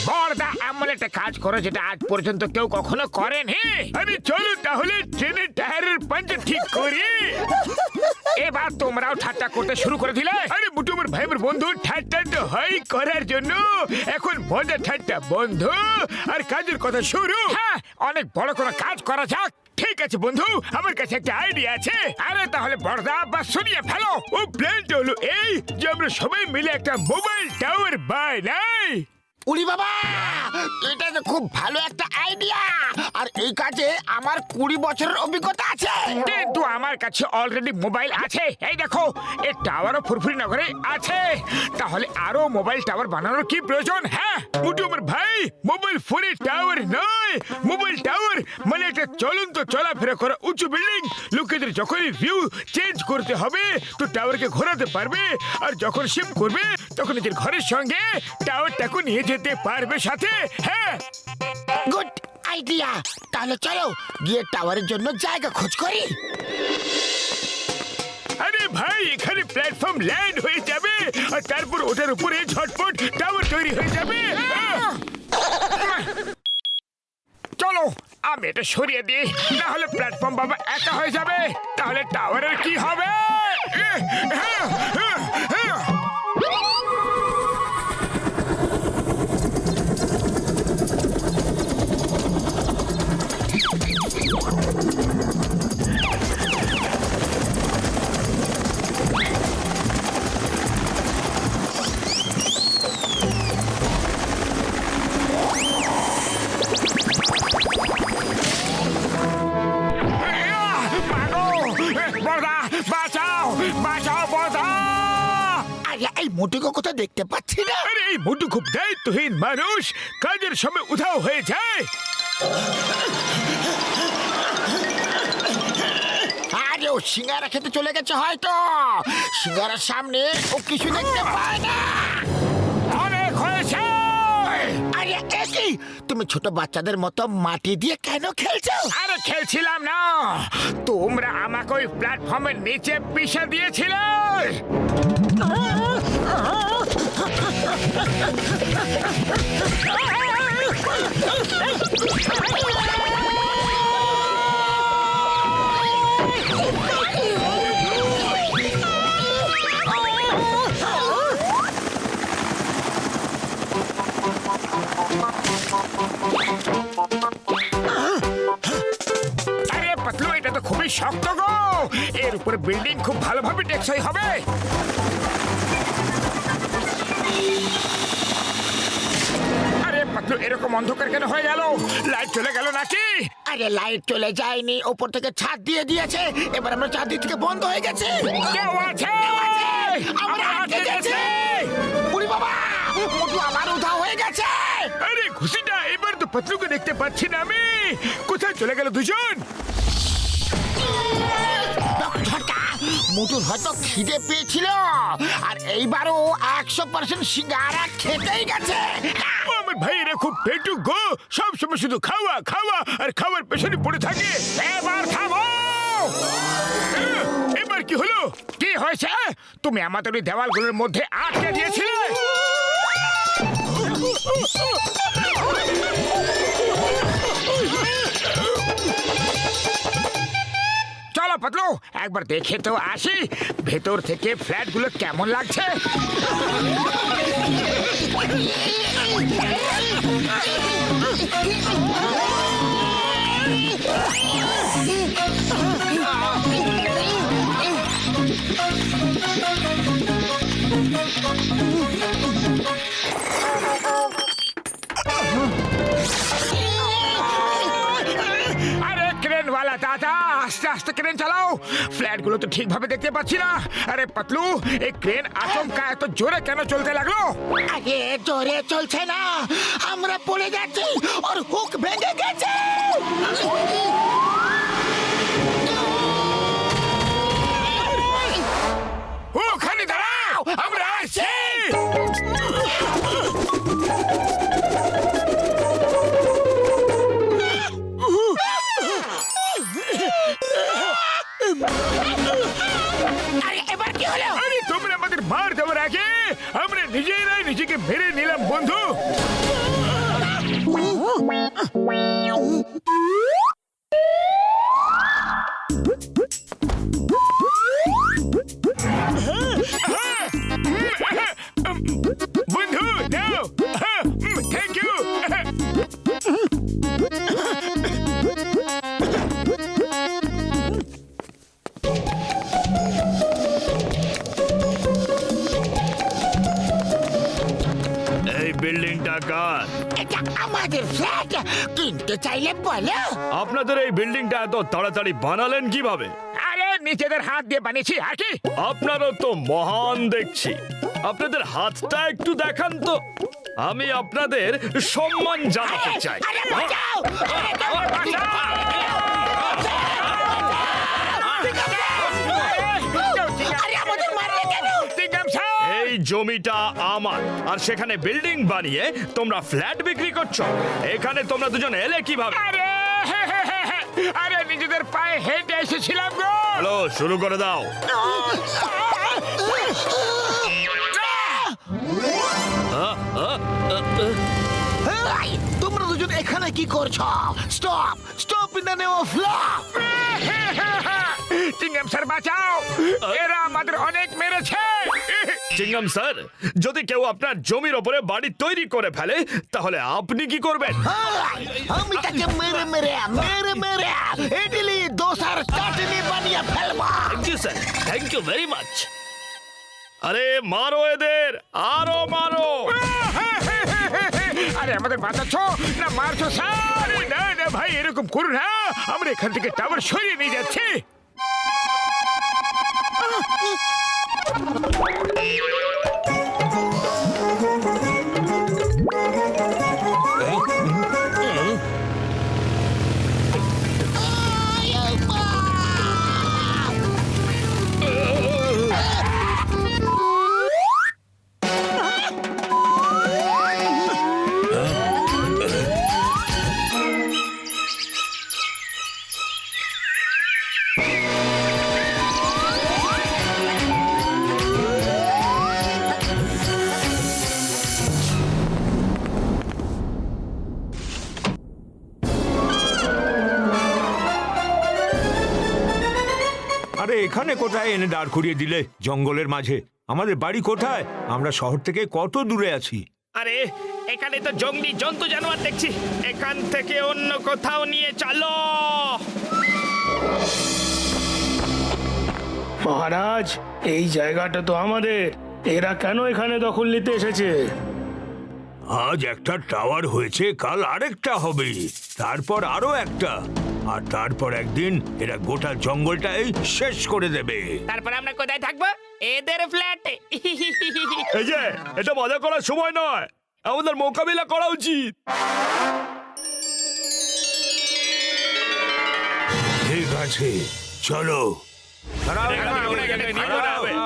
বড়দা এমন একটা কাজ করো যেটা আজ পর্যন্ত কেউ কখনো করেনি। আরে চলো তাহলে ট্রেনের টায়ারের পাঞ্চার ঠিক করি। এবার তোমরাও ঠাট্টা করতে শুরু করে দিলে। আরে মুটু আমার ভাই আমার বন্ধু, ঠাট্টা তো হয় করার জন্য, এখন মজা ঠাট্টা বন্ধ আর কাজের কথা শুরু। হ্যাঁ, অনেক বড় কোনো কাজ করা যাক। ঠিক আছে বন্ধু, আমার কাছে একটা আইডিয়া আছে। আরে তাহলে বড়দা বা শুনিয়ে ফেলো। ও প্ল্যানটা হলো এই যে আমরা সবাই মিলে একটা মোবাইল টাওয়ার বানাই। উলি বাবা, এটা তো খুব ভালো একটা আইডিয়া, আর এই কাজে আমার 20 বছরের অভিজ্ঞতা আছে। কিন্তু আমার কাছে অলরেডি মোবাইল আছে। এই দেখো, এই টাওয়ারও ফুরফুরি নগরে আছে। তাহলে আরো মোবাইল টাওয়ার বানানোর কি প্রয়োজন? হ্যাঁ মুটু আমার ভাই, মোবাইল ফোনে টাওয়ার নয়, মোবাইল টাওয়ার মানে একটা চলন্ত চলাফেরা করা উঁচু বিল্ডিং। লোকেদের যখনই ভিউ চেঞ্জ করতে হবে তো টাওয়ারকে ঘোরাতে পারবে, আর যখন শিফট করবে তখন নিজের ঘরের সঙ্গে টাওয়ারটাকে নিয়ে যেতে পারবে সাথে। হ্যাঁ, গুড আইডিয়া। তাহলে চলো গিয়ে টাওয়ারের জন্য জায়গা খোঁজ করি। আরে ভাই, এখানে প্ল্যাটফর্ম ল্যান্ড হয়ে যাবে আর তারপর ওটার উপরে ঝটপট টাওয়ার তৈরি হয়ে যাবে। চলো আমি এটা সরিয়ে দিই, না হলে প্ল্যাটফর্ম বাবা একা হয়ে যাবে। তাহলে টাওয়ারের কি হবে? এই মোটুকে কোথাও দেখতে পাচ্ছি না। আরে এই মোটু খুব দায়িত্বহীন মানুষ, কাজের সময় উধাও হয়ে যায়। আরে ও সিঙ্গারা খেতে চলে গেছে হয়তো। সিঙ্গারার সামনে ও কিছু দেখতে পায় না। অনেক হয়েছে। আরে একই, তুমি ছোট বাচ্চাদের মতো মাটি দিয়ে কেন খেলছো? আরে খেলছিলাম না, তোমরা আমাকে ওই প্ল্যাটফর্মের নিচে পিষে দিয়েছিলে। আরে পাতলু, এটা তো খুবই শক্ত গো। এর উপরে বিল্ডিং খুব ভালোভাবে টেকসই হবে। আরে পাতলু, এরকম অন্ধকার কেন হয়ে গেল? লাইট চলে গেল নাকি? আরে লাইট চলে যায়নি, ওপর থেকে ছাদ দিয়ে দিয়েছে। এবার আমরা চারদিক থেকে বন্ধ হয়ে গেছে। কেউ আছে? আমরা আটকে গেছি। উরি বাবা, মোটু আবার উধাও হয়ে গেছে। আরে খুশিটা, এবার তো পাতলুকে দেখতে পাচ্ছি না আমি। কোথায় চলে গেল দুজন? মোটুর হয়তো খিদে পেয়েছিল, আর এইবারও 100% সিঙ্গারা খেতেই গেছে। আমার ভাইয়েরা খুব পেটু গো, সব সময় শুধু খাওয়া খাওয়া আর খাওয়ার পেছনে পড়ে থাকে। এবার থামো। এবার কি হলো? কি হয়েছে? তুমি আমাদের ওই দেওয়ালগুলোর মধ্যে আটকে দিয়েছিলে। চলো পাতলু, একবার দেখে তো আসি ভেতর থেকে ফ্ল্যাটগুলো কেমন লাগছে। ক্রেনওয়ালা দাদা, আস্তে আস্তে ক্রেন চালাও। ফ্ল্যাটগুলো তো ঠিকভাবে দেখতে পাচ্ছি না। আরে পাতলু, এই ক্রেন আচমকা এত জোরে কেন চলতে লাগলো? আরে জোরে চলছে না, আমরা পড়ে যাচ্ছি, ওর হুক ভেঙে গেছে। ওখানে দাঁড়াও, আমরা আসছি। আরে এবার কি হলো? নাকি? আমরা নিজেরাই নিজেকে মেরে নিলাম বন্ধু। বন্ধু নাও, থ্যাংক ইউ। এই বিল্ডিংটা কার? এটা আমাদের ফ্ল্যাট, কিনতে চাইলে বলো। আপনাদের এই বিল্ডিংটা এত তাড়াতাড়ি বানালেন কিভাবে? আরে নিজেদের হাত দিয়ে বানিয়েছি আর কি। আপনারও তো মহান দেখছি। আপনাদের হাতটা একটু দেখান তো, আমি আপনাদের সম্মান জানাতে চাই। আরে বাঁচাও! আরে আমাদের মারলে কেন? এই জমিটা আমার, আর সেখানে বিল্ডিং বানিয়ে তোমরা ফ্ল্যাট বিক্রি করছো। এখানে তোমরা দুজন এলে কিভাবে? আরে আরে নিজেদের পায়ে হেঁটে এসেছিলাম গো। হ্যালো, শুরু করে দাও। এই, তোমরা দুজন এখানে কি করছো? Stop stop in the name of law. চিংগাম স্যার বাঁচাও, এরা আমাদের অনেক মেরেছে। চিংগাম স্যার, যদি কেউ আপনার জমির ওপরে বাড়ি তৈরি করে ফেলে তাহলে আপনি কি করবেন? আমি তাকে মেরে মেরে মেরে মেরে ইডলি দোসার চাটনি বানিয়ে ফেলবো। Thank you sir, thank you very much. আরে মারো এদের, আরো মারো। আরে আমাদের বাঁচাচ্ছ না মারছো স্যার? না না ভাই, এরকম করুন না, আমরা এখান থেকে টাওয়ার সরিয়ে নিয়ে যাচ্ছি। আরে এখানে কোথায় এনে দাঁড় করিয়ে দিলে? জঙ্গলের মাঝে। আমাদের বাড়ি কোথায়? আমরা শহর থেকে কত দূরে আছি। আরে এখানে তো জঙ্গলি জন্তু জানোয়ার দেখছি, এখান থেকে অন্য কোথাও নিয়ে চলো। মহারাজ, এই জায়গাটা তো আমাদের। এরা কেন এখানে দখল নিতে এসেছে? আজ একটা টাওয়ার হয়েছে, কাল আরেকটা হবে, তারপর আরো একটা, আর তারপর একদিন এরা গোটা জঙ্গলটাই শেষ করে দেবে। তারপর আমরা কোথায় থাকবো? এদের ফ্ল্যাটে। এই যে, এটা মজা করার সময় নয়, আমাদের মোকাবিলা করা উচিত। ঠিক আছে, চলো।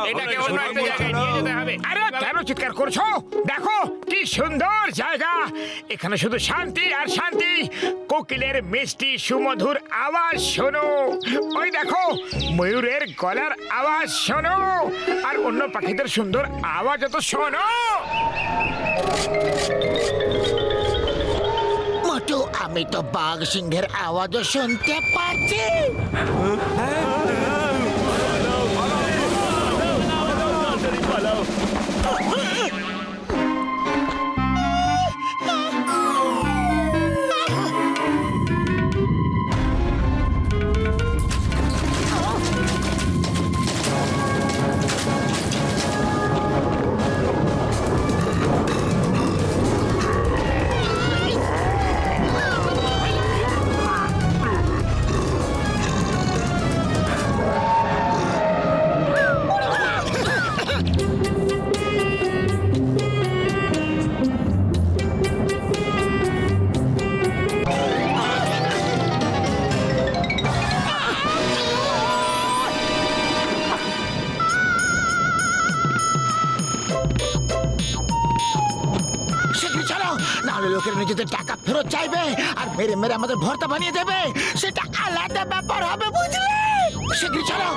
এটাকে অন্য একটা জায়গায় নিয়ে যেতে হবে। আরে কেন চিৎকার করছো? দেখো কি সুন্দর জায়গা, এখানে শুধু শান্তি আর শান্তি। কোকিলের মিষ্টি সুমধুর আওয়াজ শোনো, ওই দেখো ময়ূরের গলার আওয়াজ শোনো, আর অন্য পাখিদের সুন্দর আওয়াজ তো শোনো। মোটু, আমি তো বাঘ সিংহের আওয়াজও শুনতে পাচ্ছি। নাহলে লোকেরা নিজেদের টাকা ফেরত চাইবে আর মেরে মেরে আমাদের ভর্তা বানিয়ে দেবে। সেটা আলাদা ব্যাপার হবে, বুঝলে? শীঘ্রই চলো।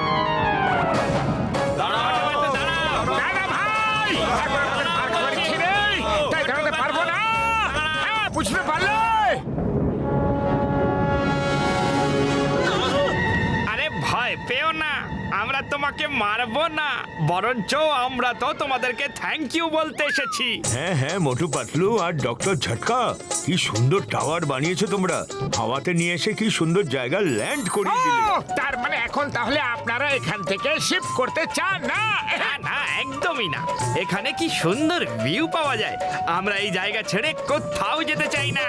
দাদা ভাই, ভয় পেও না, আমরা তোমাকে মারবো না, বরঞ্চ আমরা তো তোমাদেরকে থ্যাংক ইউ বলতে এসেছি। হ্যাঁ হ্যাঁ, মোটু পাতলু আর ডক্টর ঝটকা, কি সুন্দর টাওয়ার বানিয়েছো তোমরা। হাওয়াতে নিয়ে এসে কি সুন্দর জায়গা ল্যান্ড করিয়ে দিলে। ও, তার মানে এখন তাহলে আপনারা এখান থেকে শিফট করতে চান না? না না, একদমই না। এখানে কি সুন্দর ভিউ পাওয়া যায়, আমরা এই জায়গা ছেড়ে কোথাও যেতে চাই না।